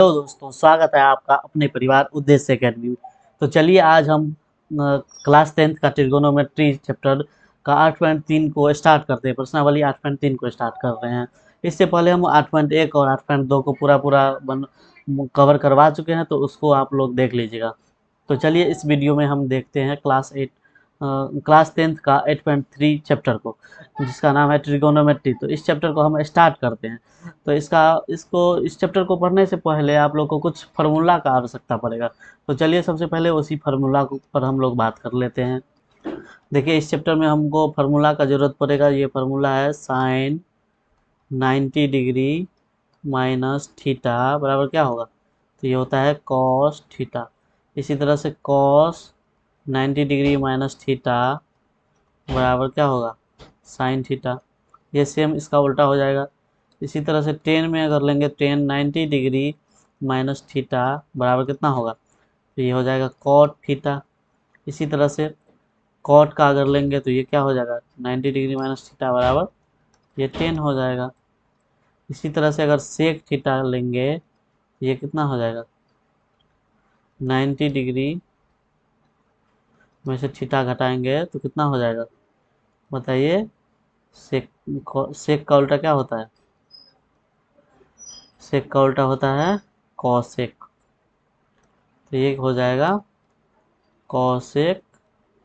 Hello दोस्तों, स्वागत है आपका अपने परिवार उद्देश्य अकेडमी में। तो चलिए आज हम क्लास 10th का ट्रिगोनोमेट्री चैप्टर का 8.3 को स्टार्ट करते हैं। प्रश्नावली 8.3 को स्टार्ट कर रहे हैं। इससे पहले हम 8.1 और 8.2 को पूरा कवर करवा चुके हैं, तो उसको आप लोग देख लीजिएगा। तो चलिए इस वीडियो में हम देखते हैं क्लास 10th का 8.3 चैप्टर को, जिसका नाम है ट्रिगोनोमेट्री। तो इस चैप्टर को हम स्टार्ट करते हैं। तो इस चैप्टर को पढ़ने से पहले आप लोग को कुछ फार्मूला का आवश्यकता पड़ेगा। तो चलिए सबसे पहले उसी फार्मूला पर हम लोग बात कर लेते हैं। देखिए इस चैप्टर में हमको फार्मूला का ज़रूरत पड़ेगा। ये फार्मूला है साइन 90 डिग्री माइनस थीटा बराबर क्या होगा, तो ये होता है कॉस थीटा। इसी तरह से कॉस 90 डिग्री माइनस थीटा बराबर क्या होगा, साइन थीटा। ये सेम इसका उल्टा हो जाएगा। इसी तरह से टेन में अगर लेंगे, टेन 90 डिग्री माइनस थीटा बराबर कितना होगा, तो ये हो जाएगा कॉट थीटा। इसी तरह से कॉट का अगर लेंगे तो ये क्या हो जाएगा, 90 डिग्री माइनस थीटा बराबर ये 10 हो जाएगा। इसी तरह से अगर सेक थीटा लेंगे, ये कितना हो जाएगा, 90 डिग्री में से थीटा घटाएंगे तो कितना हो जाएगा, बताइए। सेक सेक का उल्टा क्या होता है, सेक का उल्टा होता है कॉसेक। तो ये हो जाएगा कॉसेक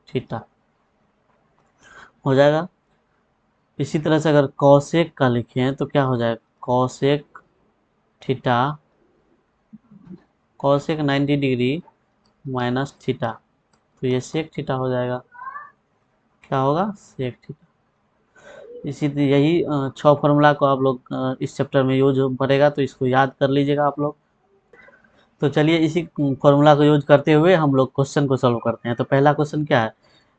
थीटा हो जाएगा। इसी तरह से अगर कॉसेक का लिखें तो क्या हो जाएगा, cosec theta, cosec 90 degree minus theta, तो ये सेक थीटा हो जाएगा। क्या होगा, सेक थीटा। यही 6 फार्मूला को आप लोग इस चैप्टर में यूज पड़ेगा, तो इसको याद कर लीजिएगा आप लोग। तो चलिए इसी फॉर्मूला को यूज करते हुए हम लोग क्वेश्चन को सॉल्व करते हैं। तो पहला क्वेश्चन क्या है,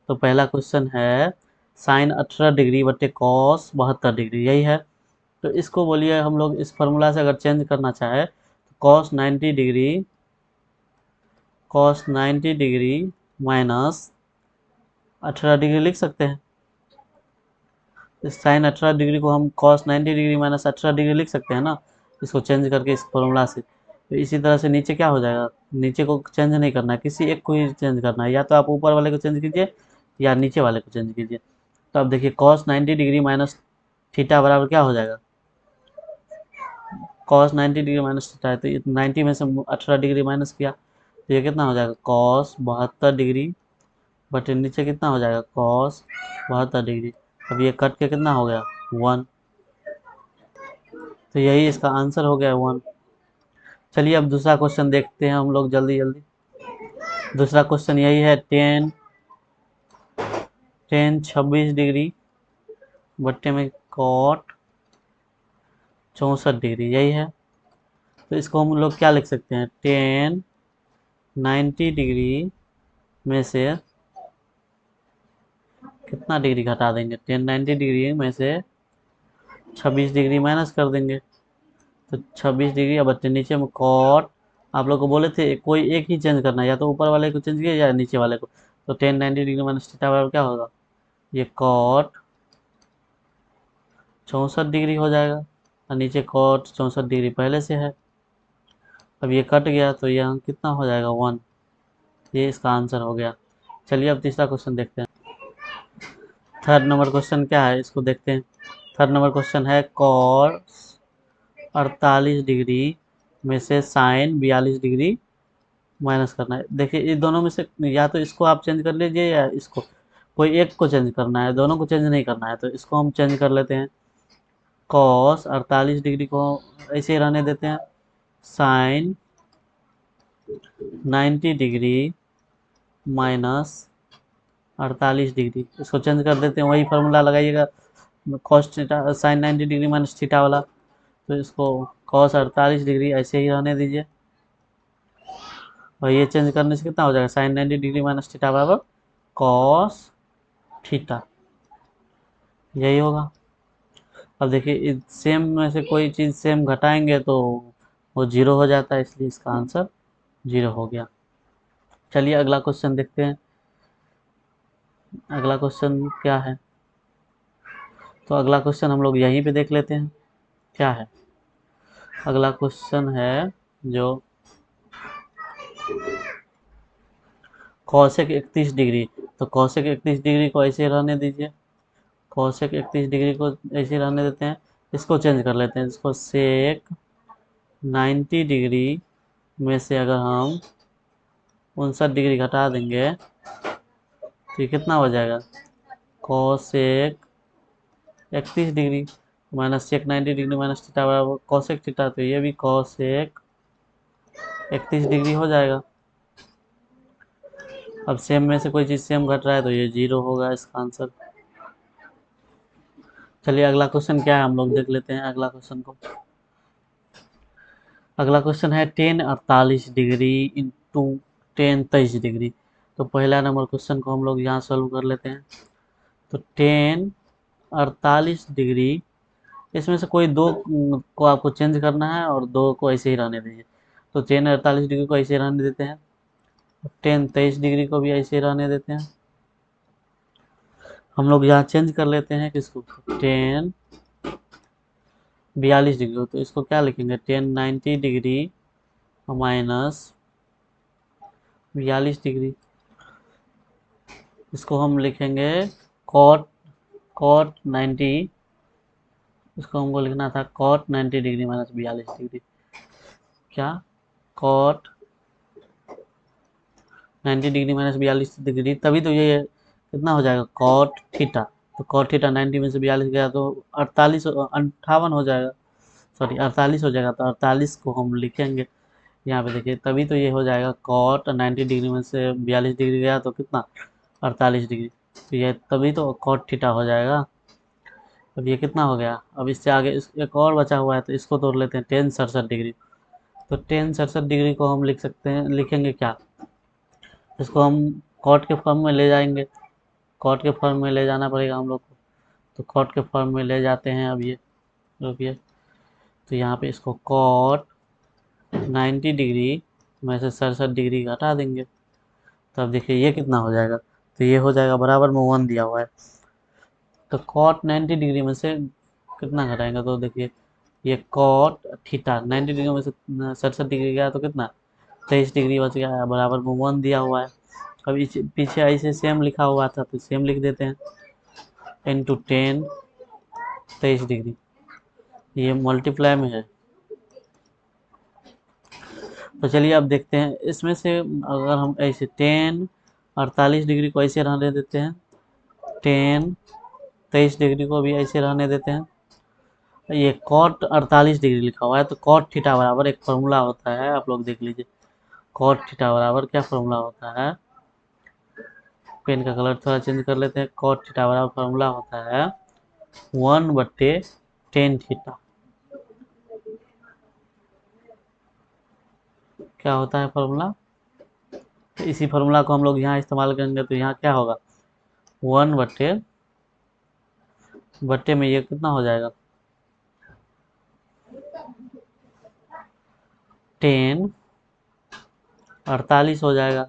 तो पहला क्वेश्चन है साइन 18 डिग्री बटे कॉस 72 डिग्री, यही है। तो इसको बोलिए हम लोग इस फार्मूला से अगर चेंज करना चाहे तो कॉस 90 डिग्री माइनस 18 डिग्री लिख सकते हैं। इस साइन 18 डिग्री को हम कॉस 90 डिग्री माइनस 18 डिग्री लिख सकते हैं ना, इसको चेंज करके इस फॉर्मूला से। तो इसी तरह से नीचे क्या हो जाएगा, नीचे को चेंज नहीं करना है, किसी एक को ही चेंज करना है। या तो आप ऊपर वाले को चेंज कीजिए या नीचे वाले को चेंज कीजिए। तो अब देखिए कॉस 90 डिग्री माइनस थीटा बराबर क्या हो जाएगा, कॉस 90 डिग्री माइनस थीटा है, तो ये 90 में से 18 डिग्री माइनस किया तो ये कितना हो जाएगा, कॉस 72 डिग्री बटे नीचे कितना हो जाएगा, कॉस 72 डिग्री। अब ये कट के कितना हो गया, 1। तो यही इसका आंसर हो गया 1। चलिए अब दूसरा क्वेश्चन देखते हैं हम लोग जल्दी जल्दी। दूसरा क्वेश्चन यही है, टेन 26 डिग्री बट्टे में कॉट 64 डिग्री, यही है। तो इसको हम लोग क्या लिख सकते हैं, टेन 90 डिग्री में से कितना डिग्री घटा देंगे, टेन 90 डिग्री में से 26 डिग्री माइनस कर देंगे। तो 26 डिग्री, अब बच्चे नीचे में कॉट, आप लोग को बोले थे कोई एक ही चेंज करना है, या तो ऊपर वाले को चेंज किया या नीचे वाले को। तो टेन 90 डिग्री माइनस थीटा बराबर क्या होगा, ये कॉट 64 डिग्री हो जाएगा, और नीचे कॉट 64 डिग्री पहले से है। अब ये कट गया तो यहाँ कितना हो जाएगा, 1। ये इसका आंसर हो गया। चलिए अब तीसरा क्वेश्चन देखते हैं। थर्ड नंबर क्वेश्चन क्या है, इसको देखते हैं। थर्ड नंबर क्वेश्चन है कॉस 48 डिग्री में से साइन 42 डिग्री माइनस करना है। देखिए इस दोनों में से या तो इसको आप चेंज कर लीजिए या इसको, कोई एक को चेंज करना है, दोनों को चेंज नहीं करना है। तो इसको हम चेंज कर लेते हैं, कॉस 48 डिग्री को ऐसे ही रहने देते हैं, साइन 90 डिग्री माइनस 48 डिग्री, इसको चेंज कर देते हैं। वही फार्मूला लगाइएगा, cos theta sine 90 degree minus theta वाला। तो इसको कॉस 48 डिग्री ऐसे ही रहने दीजिए, और ये चेंज करने से कितना हो जाएगा, साइन 90 डिग्री माइनस थीटा बराबर कॉस थीटा, यही होगा। अब देखिए सेम में से कोई चीज़ सेम घटाएंगे तो वो जीरो हो जाता है, इसलिए इसका आंसर जीरो हो गया। चलिए अगला क्वेश्चन देखते हैं। अगला क्वेश्चन क्या है, तो अगला क्वेश्चन हम लोग यहीं पे देख लेते हैं क्या है। अगला क्वेश्चन है जो कौशिक 31 डिग्री, तो कौशिक 31 डिग्री को ऐसे रहने दीजिए, कौशिक 31 डिग्री को ऐसे रहने देते हैं। इसको चेंज कर लेते हैं, इसको सेक 90 डिग्री में से अगर हम 59 डिग्री घटा देंगे तो ये कितना हो जाएगा, कौशिक 31 degree minus sec 90 degree minus theta बराबर कौशिक थीटा, तो ये भी कौशिक 31 डिग्री हो जाएगा। अब सेम में से कोई चीज़ सेम घट रहा है तो ये 0 होगा इसका आंसर। चलिए अगला क्वेश्चन क्या है हम लोग देख लेते हैं अगला क्वेश्चन को। अगला क्वेश्चन है 10 48 डिग्री इंटू 10 23 डिग्री। तो पहला नंबर क्वेश्चन को हम लोग यहाँ सॉल्व कर लेते हैं। तो 10 48 डिग्री, इसमें से कोई दो को आपको चेंज करना है और दो को ऐसे ही रहने दीजिए। तो 10 48 डिग्री को ऐसे रहने देते हैं, 10 23 डिग्री को भी ऐसे रहने देते हैं। हम लोग यहाँ चेंज कर लेते हैं किसको, 10 42 डिग्री, तो इसको क्या लिखेंगे, 10 90 डिग्री माइनस 42 डिग्री। इसको हम लिखेंगे कॉट कॉट 90, इसको हमको लिखना था कॉट 90 डिग्री माइनस 42 डिग्री। क्या, कॉट 90 डिग्री माइनस 42 डिग्री, तभी तो ये कितना हो जाएगा, कॉट थीटा। तो कॉट थीटा 90 में से 42 गया तो 48 58 हो जाएगा, सॉरी 48 हो जाएगा। तो 48 को हम लिखेंगे यहाँ पे, देखिए तभी तो ये हो जाएगा, कॉट 90 डिग्री में से 42 डिग्री गया तो कितना, 48 डिग्री। तो ये तभी तो कॉट थीटा हो जाएगा। अब ये कितना हो गया, अब इससे आगे एक और बचा हुआ है तो इसको तोड़ लेते हैं, 10 67 डिग्री। तो 10 67 डिग्री को हम लिख सकते हैं, लिखेंगे क्या, इसको हम कॉट के फॉर्म में ले जाएंगे, कॉट के फॉर्म में ले जाना पड़ेगा हम लोग को। तो कॉट के फॉर्म में ले जाते हैं, अब ये रुकिए, तो यहाँ पे इसको कॉट 90 डिग्री में से 67 डिग्री घटा देंगे। तो अब देखिए ये कितना हो जाएगा, तो ये हो जाएगा बराबर में 1 दिया हुआ है। तो कॉट 90 डिग्री में से कितना घटाएंगे, तो देखिए ये कॉट थीटा 90 डिग्री में से 67 डिग्री गया तो कितना, 23 डिग्री बच गया है, बराबर में 1 दिया हुआ है। अब इस पीछे ऐसे सेम लिखा हुआ था तो सेम लिख देते हैं, इंटू 10 23 डिग्री, ये मल्टीप्लाई में है। तो चलिए अब देखते हैं इसमें से, अगर हम ऐसे 10 48 डिग्री को ऐसे रहने देते हैं, 10 23 डिग्री को भी ऐसे रहने देते हैं। ये कॉट 48 डिग्री लिखा हुआ है, तो कॉट थीटा बराबर एक फॉर्मूला होता है, आप लोग देख लीजिए, कॉट थीटा बराबर क्या फॉर्मूला होता है, पेन का कलर थोड़ा चेंज कर लेते हैं। कॉट थीटा बराबर फॉर्मूला होता है 1/10 थीटा। क्या होता है फॉर्मूला, तो इसी फॉर्मूला को हम लोग यहाँ इस्तेमाल करेंगे, तो यहाँ क्या होगा, 1/बट्टे में ये कितना हो जाएगा, 10 48 हो जाएगा।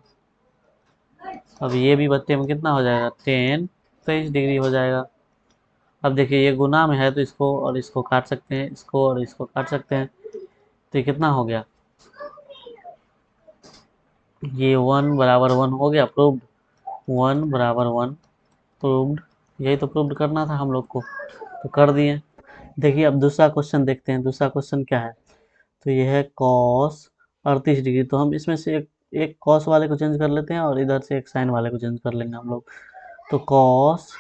अब ये भी बट्टे में कितना हो जाएगा, 10 23 डिग्री हो जाएगा। अब देखिए ये गुना में है तो इसको और इसको काट सकते हैं, इसको और इसको काट सकते हैं, तो ये कितना हो गया, ये 1 बराबर 1 हो गया, प्रूव्ड, 1 बराबर 1 प्रूव्ड। यही तो प्रूव्ड करना था हम लोग को, तो कर दिए। देखिए अब दूसरा क्वेश्चन देखते हैं, दूसरा क्वेश्चन क्या है। तो ये है कॉस 38 डिग्री, तो हम इसमें से एक कॉस वाले को चेंज कर लेते हैं और इधर से एक साइन वाले को चेंज कर लेंगे हम लोग। तो कॉस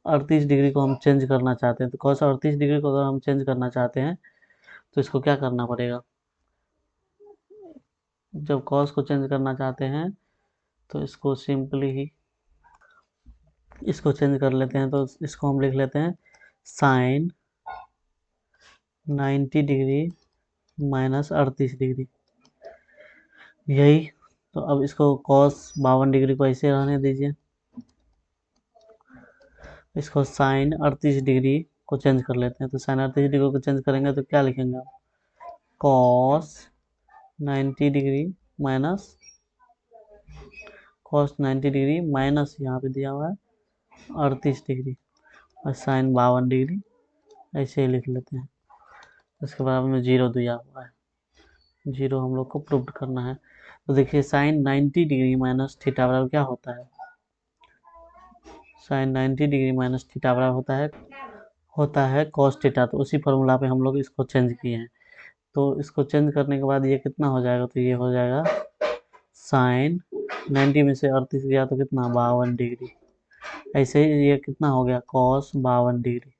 38 डिग्री को हम चेंज करना चाहते हैं, तो कॉस 38 डिग्री को अगर हम चेंज करना चाहते हैं तो इसको क्या करना पड़ेगा, जब कॉस को चेंज करना चाहते हैं तो इसको सिंपली ही इसको चेंज कर लेते हैं। तो इसको हम लिख लेते हैं साइन 90 डिग्री माइनस 38 डिग्री, यही। तो अब इसको कॉस 52 डिग्री को ऐसे रहने दीजिए, इसको साइन 38 डिग्री को चेंज कर लेते हैं। तो साइन 38 डिग्री को चेंज करेंगे तो क्या लिखेंगे आप, cos 90 degree minus cos 90 degree minus यहाँ पे दिया हुआ है 38 डिग्री, और साइन 52 डिग्री ऐसे ही लिख लेते हैं। इसके बाद में 0 दिया हुआ है। जीरो हम लोग को प्रूव करना है। तो देखिए साइन 90 डिग्री माइनस थीटा बराबर क्या होता है, साइन 90 डिग्री माइनस थीटा बराबर होता है कॉस थीटा। तो उसी फॉर्मूला पे हम लोग इसको चेंज किए हैं। तो इसको चेंज करने के बाद ये कितना हो जाएगा, तो ये हो जाएगा साइन 90 में से 38 गया तो कितना 52 डिग्री। ऐसे ही ये कितना हो गया कॉस 52 डिग्री,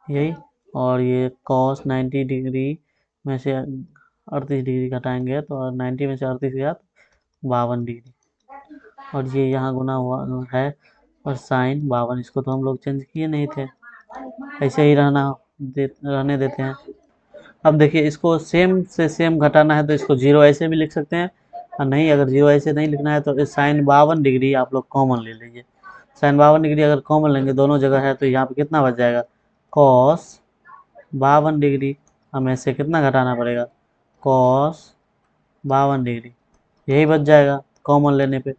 यही। और ये कॉस 90 डिग्री में से 38 डिग्री घटाएंगे तो 90 में से 38 गया तो 52 डिग्री। और ये यहाँ गुना हुआ है और साइन 52, इसको तो हम लोग चेंज किए नहीं थे, ऐसे ही रहने देते हैं। अब देखिए इसको सेम से सेम घटाना है तो इसको जीरो ऐसे भी लिख सकते हैं, और नहीं अगर जीरो ऐसे नहीं लिखना है तो साइन 52 डिग्री आप लोग कॉमन ले लीजिए। साइन 52 डिग्री अगर कॉमन लेंगे दोनों जगह है तो यहाँ पे कितना बच जाएगा कॉस 52 डिग्री। हमें से कितना घटाना पड़ेगा कॉस 52 डिग्री, यही बच जाएगा कॉमन लेने पे।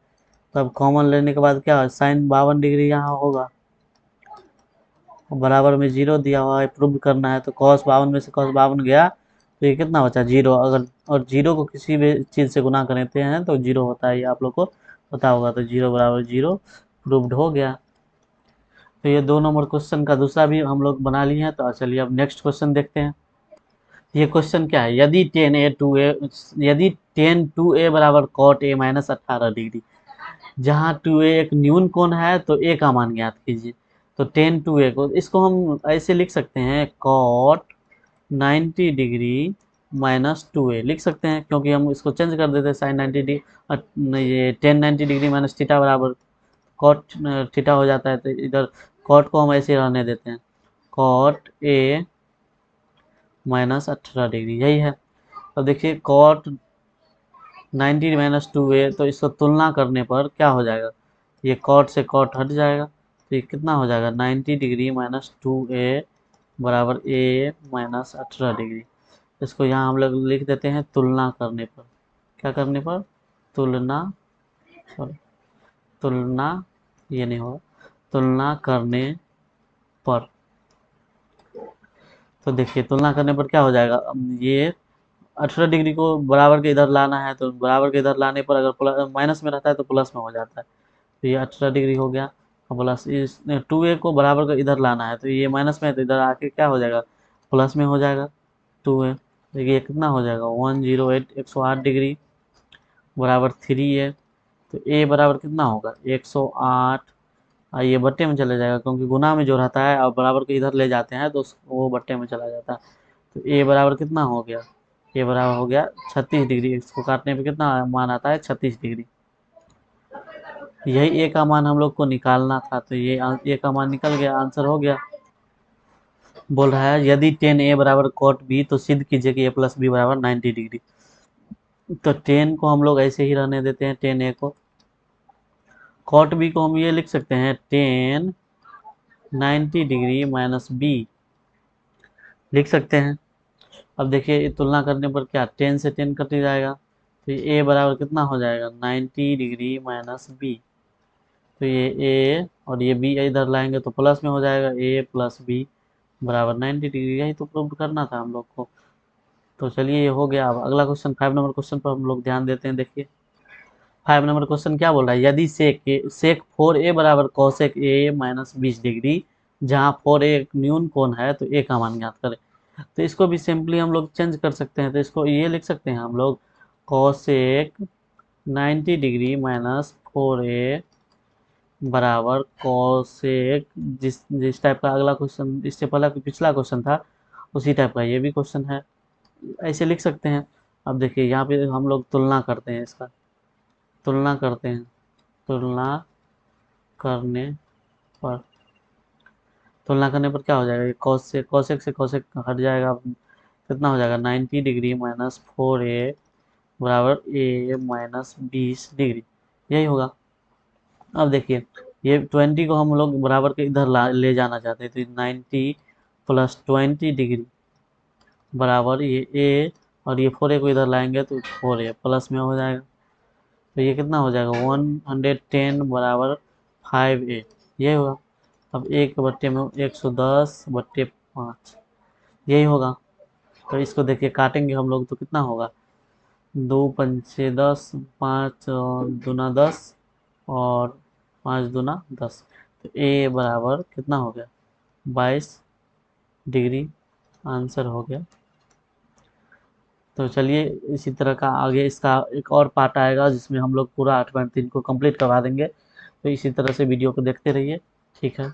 तब कॉमन लेने के बाद क्या साइन 52 डिग्री यहाँ होगा, बराबर में जीरो दिया हुआ है, प्रूव करना है। तो cos 52 में से cos 52 गया तो ये कितना बचा जीरो। अगर और जीरो को किसी भी चीज़ से गुना करते हैं तो जीरो होता है, ये आप लोग को पता होगा। तो जीरो बराबर जीरो प्रूव्ड हो गया। तो ये 2 नंबर क्वेश्चन का दूसरा भी हम लोग बना लिए हैं। तो चलिए अब नेक्स्ट क्वेश्चन देखते हैं। ये क्वेश्चन क्या है, यदि टेन टू ए बराबर कॉट ए माइनस 18 डिग्री, जहाँ टू ए एक न्यून कोण है तो ए का मान ज्ञात कीजिए। तो टेन टू ए को इसको हम ऐसे लिख सकते हैं कॉट 90 डिग्री माइनस टू ए लिख सकते हैं, क्योंकि हम इसको चेंज कर देते हैं साइन 90 डिग्री, ये टेन 90 डिग्री माइनस थीटा बराबर कॉट थीटा हो जाता है। तो इधर कॉट को हम ऐसे रहने देते हैं, कॉट ए माइनस 18 डिग्री, यही है। अब देखिए कॉट 90 माइनस टू ए, तो इसको तुलना करने पर क्या हो जाएगा, ये कॉट से कॉट हट जाएगा तो ये कितना हो जाएगा 90 डिग्री माइनस टू ए बराबर ए माइनस 18 डिग्री। इसको यहाँ हम लोग लिख देते हैं तुलना करने पर, क्या करने पर तुलना, सॉरी तुलना, ये नहीं होगा, तुलना करने पर। तो देखिए तुलना करने पर क्या हो जाएगा, ये 18 डिग्री को बराबर के इधर लाना है तो बराबर के इधर लाने पर अगर प्लस माइनस में रहता है तो प्लस में हो जाता है। तो ये 18 डिग्री हो गया। और प्लस इस टू ए को बराबर का इधर लाना है तो ये माइनस में है तो इधर आके क्या हो जाएगा प्लस में हो जाएगा टू ए। देखिए कितना हो जाएगा 108 108 डिग्री बराबर थ्री ए। तो ए बराबर कितना होगा 108, ये बट्टे में चले जाएगा क्योंकि गुना में जो रहता है और बराबर को इधर ले जाते हैं तो वो बट्टे में चला जाता है। तो ए बराबर कितना हो गया, ए बराबर हो गया 36 डिग्री। इसको काटने पे कितना मान आता है 36 डिग्री। यही ए का मान हम लोग को निकालना था, तो ये ए का मान निकल गया, आंसर हो गया। बोल रहा है यदि टेन ए बराबर कॉट बी तो सिद्ध कीजिए कि ए प्लस बी बराबर 90 डिग्री। तो टेन को हम लोग ऐसे ही रहने देते हैं, टेन ए को। कॉट बी को हम ये लिख सकते हैं टेन 90 डिग्री माइनस बी लिख सकते हैं। अब देखिए तुलना करने पर क्या 10 से 10 कट जाएगा तो ए बराबर कितना हो जाएगा 90 डिग्री माइनस बी। तो ये ए और ये बी इधर लाएंगे तो प्लस में हो जाएगा, ए प्लस बी बराबर 90 डिग्री। यही तो प्रूव करना था हम लोग को। तो चलिए ये हो गया। अब अगला क्वेश्चन 5 नंबर क्वेश्चन पर हम लोग ध्यान देते हैं। देखिए 5 नंबर क्वेश्चन क्या बोल रहा है, यदि सेक फोर ए बराबर कॉसेक ए माइनस 20 डिग्री, जहाँ फोर ए एक न्यून कोण है तो ए का मान ज्ञात करें। तो इसको भी सिंपली हम लोग चेंज कर सकते हैं। तो इसको ये लिख सकते हैं हम लोग कॉसेक 90 डिग्री माइनस फोर ए बराबर कॉसेक, जिस जिस टाइप का अगला क्वेश्चन इससे पहला पिछला क्वेश्चन था उसी टाइप का ये भी क्वेश्चन है, ऐसे लिख सकते हैं। अब देखिए यहाँ पे हम लोग तुलना करते हैं, इसका तुलना करते हैं, तुलना करने पर, तुलना करने पर क्या हो जाएगा कॉसेक से कॉसेक हट जाएगा, कितना हो जाएगा 90 डिग्री माइनस फोर ए बराबर ए माइनस 20 डिग्री, यही होगा। अब देखिए ये 20 को हम लोग बराबर के इधर ले जाना चाहते हैं तो 90 प्लस 20 डिग्री बराबर ये ए, और ये फोर ए को इधर लाएंगे तो फोर ए प्लस में हो जाएगा। तो ये कितना हो जाएगा 110 बराबर 5 ए, ये होगा। अब एक बट्टे में 110 बट्टे 5, यही होगा। तो इसको देखिए काटेंगे हम लोग तो कितना होगा, 2 5 6 10, 5 दूना 10 और 5 दूना 10। तो ए बराबर कितना हो गया, 22 डिग्री आंसर हो गया। तो चलिए इसी तरह का आगे इसका एक और पार्ट आएगा जिसमें हम लोग पूरा 8.3 को कंप्लीट करवा देंगे। तो इसी तरह से वीडियो को देखते रहिए। ठीक है।